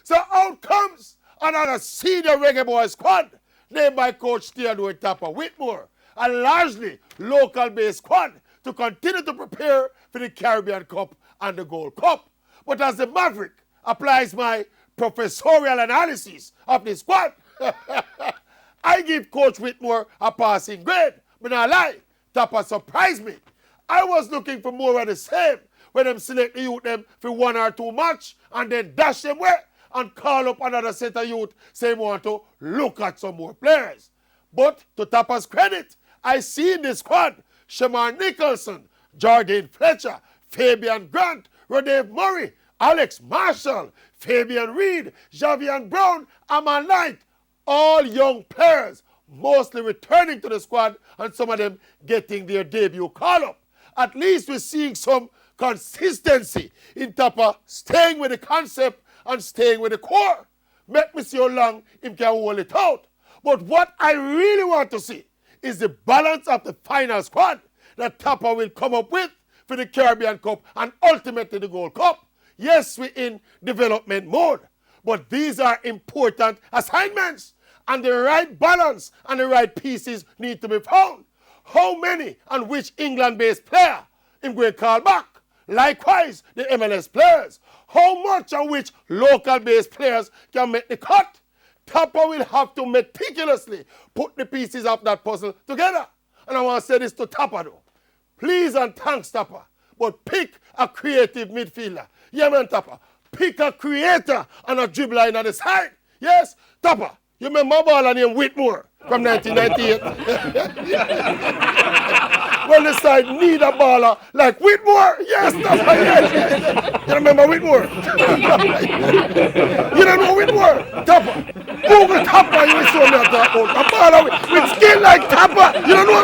So out comes another senior reggae boy squad named by Coach Theodore Tapper Whitmore, a largely local-based squad to continue to prepare for the Caribbean Cup and the Gold Cup. But as the Maverick applies my professorial analysis of the squad, I give Coach Whitmore a passing grade. But not lie, Tapper surprised me. I was looking for more of the same when them select the youth them for 1 or 2 match and then dash them away and call up another set of youth saying want to look at some more players. But to Tapper's credit, I see in the squad Shamar Nicholson, Jordan Fletcher, Fabian Grant, Rodave Murray, Alex Marshall, Fabian Reed, Javian Brown, Aman Knight, all young players, mostly returning to the squad and some of them getting their debut call-up. At least we're seeing some consistency in Tapper staying with the concept and staying with the core. Make me see how long him can hold it out. But what I really want to see is the balance of the final squad that Tapper will come up with for the Caribbean Cup and ultimately the Gold Cup. Yes, we're in development mode, but these are important assignments and the right balance and the right pieces need to be found. How many and which England-based player him going to call back? Likewise, the MLS players. How much and which local-based players can make the cut? Tapper will have to meticulously put the pieces of that puzzle together. And I want to say this to Tapper though. Please and thanks, Tapper, but pick a creative midfielder. Yeah, man, Tapper. Pick a creator and a dribbler in on the side. Yes, Tapper. You remember my baller named Whitmore from 1998? Well, the side need a baller like Whitmore. Yes, Tapper, yes. You remember Whitmore? You don't know Whitmore? Tapper. Google Tapper, you will show me a baller with skill like Tapper. You don't know